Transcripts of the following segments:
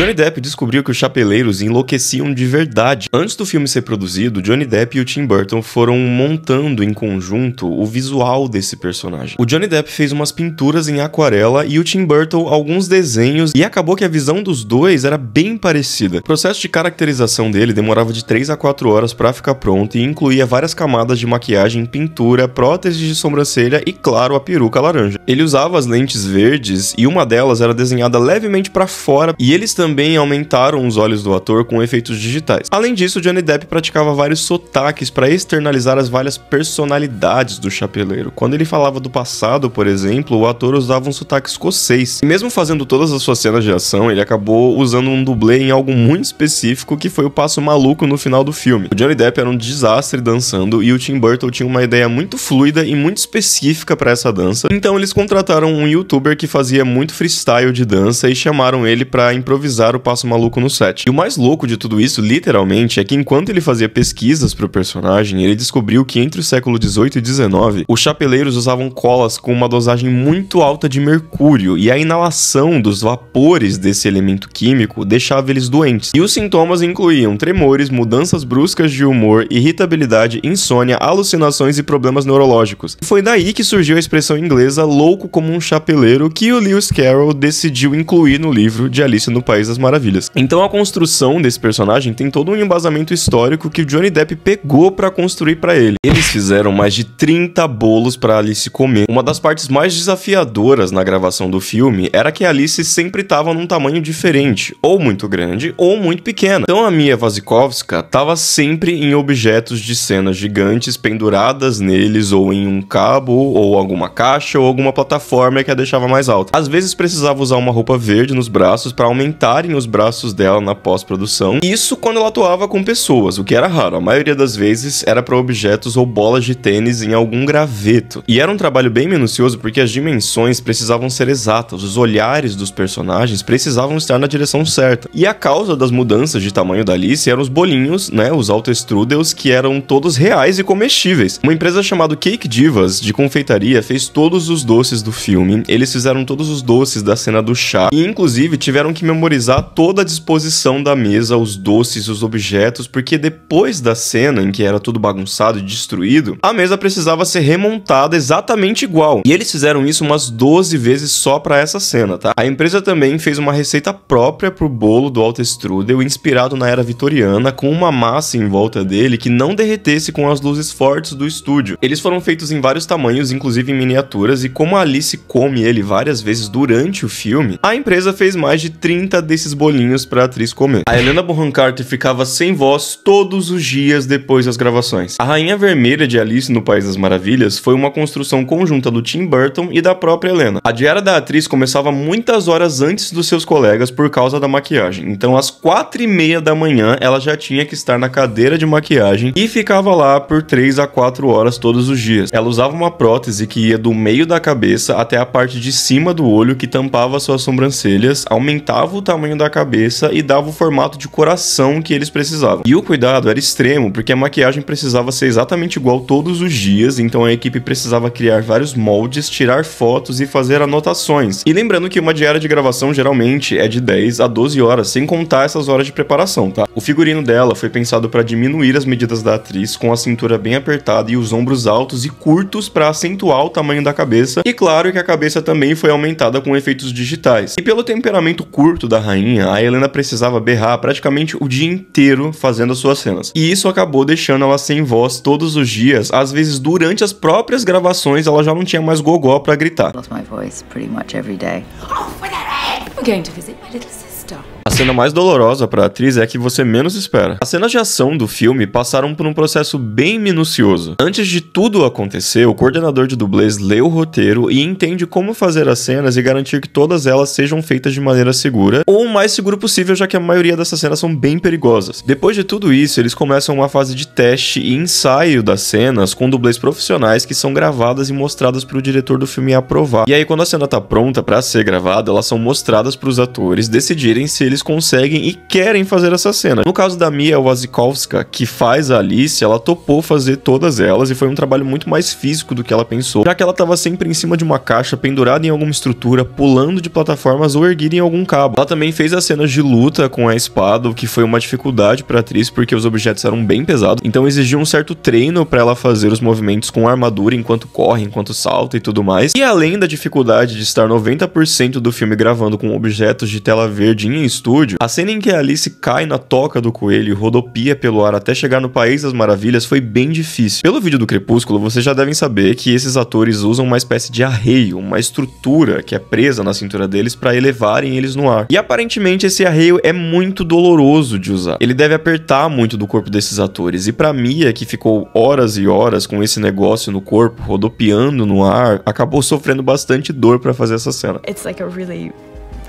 Johnny Depp descobriu que os chapeleiros enlouqueciam de verdade. Antes do filme ser produzido, Johnny Depp e o Tim Burton foram montando em conjunto o visual desse personagem. O Johnny Depp fez umas pinturas em aquarela e o Tim Burton alguns desenhos, e acabou que a visão dos dois era bem parecida. O processo de caracterização dele demorava de 3 a 4 horas para ficar pronto e incluía várias camadas de maquiagem, pintura, próteses de sobrancelha e, claro, a peruca laranja. Ele usava as lentes verdes e uma delas era desenhada levemente para fora, e eles também aumentaram os olhos do ator com efeitos digitais. Além disso, Johnny Depp praticava vários sotaques para externalizar as várias personalidades do chapeleiro. Quando ele falava do passado, por exemplo, o ator usava um sotaque escocês. E mesmo fazendo todas as suas cenas de ação, ele acabou usando um dublê em algo muito específico, que foi o passo maluco no final do filme. O Johnny Depp era um desastre dançando e o Tim Burton tinha uma ideia muito fluida e muito específica para essa dança. Então eles contrataram um youtuber que fazia muito freestyle de dança e chamaram ele para improvisar o passo maluco no set. E o mais louco de tudo isso, literalmente, é que enquanto ele fazia pesquisas pro personagem, ele descobriu que entre o século 18 e 19, os chapeleiros usavam colas com uma dosagem muito alta de mercúrio, e a inalação dos vapores desse elemento químico deixava eles doentes. E os sintomas incluíam tremores, mudanças bruscas de humor, irritabilidade, insônia, alucinações e problemas neurológicos. E foi daí que surgiu a expressão inglesa louco como um chapeleiro, que o Lewis Carroll decidiu incluir no livro de Alice no País das Maravilhas. Então a construção desse personagem tem todo um embasamento histórico que o Johnny Depp pegou pra construir pra ele. Eles fizeram mais de 30 bolos pra Alice comer. Uma das partes mais desafiadoras na gravação do filme era que a Alice sempre tava num tamanho diferente, ou muito grande, ou muito pequena. Então a Mia Wasikowska tava sempre em objetos de cena gigantes penduradas neles, ou em um cabo, ou alguma caixa, ou alguma plataforma que a deixava mais alta. Às vezes precisava usar uma roupa verde nos braços para aumentarem os braços dela na pós-produção. Isso quando ela atuava com pessoas, o que era raro. A maioria das vezes era para objetos ou bolas de tênis em algum graveto. E era um trabalho bem minucioso porque as dimensões precisavam ser exatas, os olhares dos personagens precisavam estar na direção certa. E a causa das mudanças de tamanho da Alice eram os bolinhos, né, os autoestrudels, que eram todos reais e comestíveis. Uma empresa chamada Cake Divas de confeitaria fez todos os doces do filme. Eles fizeram todos os doces da cena do chá e inclusive tiveram que memorizar toda a disposição da mesa, os doces, os objetos, porque depois da cena em que era tudo bagunçado e destruído, a mesa precisava ser remontada exatamente igual. E eles fizeram isso umas 12 vezes só pra essa cena, tá? A empresa também fez uma receita própria pro bolo do autoestrudel, inspirado na era vitoriana, com uma massa em volta dele que não derretesse com as luzes fortes do estúdio. Eles foram feitos em vários tamanhos, inclusive em miniaturas, e como a Alice come ele várias vezes durante o filme, a empresa fez mais de 30 desses bolinhos pra atriz comer. A Helena Bonham Carter ficava sem voz todos os dias depois das gravações. A Rainha Vermelha de Alice no País das Maravilhas foi uma construção conjunta do Tim Burton e da própria Helena. A diária da atriz começava muitas horas antes dos seus colegas por causa da maquiagem. Então às 4h30 da manhã ela já tinha que estar na cadeira de maquiagem e ficava lá por 3 a 4 horas todos os dias. Ela usava uma prótese que ia do meio da cabeça até a parte de cima do olho, que tampava suas sobrancelhas, aumentava o tamanho da cabeça e dava o formato de coração que eles precisavam. E o cuidado era extremo, porque a maquiagem precisava ser exatamente igual todos os dias, então a equipe precisava criar vários moldes, tirar fotos e fazer anotações. E lembrando que uma diária de gravação geralmente é de 10 a 12 horas, sem contar essas horas de preparação, tá? O figurino dela foi pensado para diminuir as medidas da atriz, com a cintura bem apertada e os ombros altos e curtos para acentuar o tamanho da cabeça. E claro que a cabeça também foi aumentada com efeitos digitais. E pelo temperamento curto da rainha, a Helena precisava berrar praticamente o dia inteiro fazendo as suas cenas. E isso acabou deixando ela sem voz todos os dias, às vezes durante as próprias gravações ela já não tinha mais gogó pra gritar. Lost my voice pretty much every day. Oh, with that egg! I'm going to visit my little sister. A cena mais dolorosa para a atriz é a que você menos espera. As cenas de ação do filme passaram por um processo bem minucioso. Antes de tudo acontecer, o coordenador de dublês lê o roteiro e entende como fazer as cenas e garantir que todas elas sejam feitas de maneira segura, ou o mais seguro possível, já que a maioria dessas cenas são bem perigosas. Depois de tudo isso, eles começam uma fase de teste e ensaio das cenas com dublês profissionais que são gravadas e mostradas para o diretor do filme aprovar. E aí, quando a cena tá pronta para ser gravada, elas são mostradas para os atores decidirem se eles conseguem e querem fazer essa cena. No caso da Mia Wasikowska, que faz a Alice, ela topou fazer todas elas e foi um trabalho muito mais físico do que ela pensou, já que ela estava sempre em cima de uma caixa, pendurada em alguma estrutura, pulando de plataformas ou erguida em algum cabo. Ela também fez as cenas de luta com a espada, o que foi uma dificuldade para a atriz porque os objetos eram bem pesados, então exigia um certo treino para ela fazer os movimentos com a armadura enquanto corre, enquanto salta e tudo mais. E além da dificuldade de estar 90% do filme gravando com objetos de tela verde em estúdio, a cena em que a Alice cai na toca do coelho e rodopia pelo ar até chegar no País das Maravilhas foi bem difícil. Pelo vídeo do Crepúsculo, vocês já devem saber que esses atores usam uma espécie de arreio, uma estrutura que é presa na cintura deles para elevarem eles no ar. E aparentemente esse arreio é muito doloroso de usar. Ele deve apertar muito do corpo desses atores. E pra Mia, que ficou horas e horas com esse negócio no corpo, rodopiando no ar, acabou sofrendo bastante dor pra fazer essa cena. It's like a really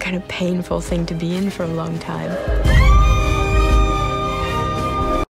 kind of painful thing to be in for a long time.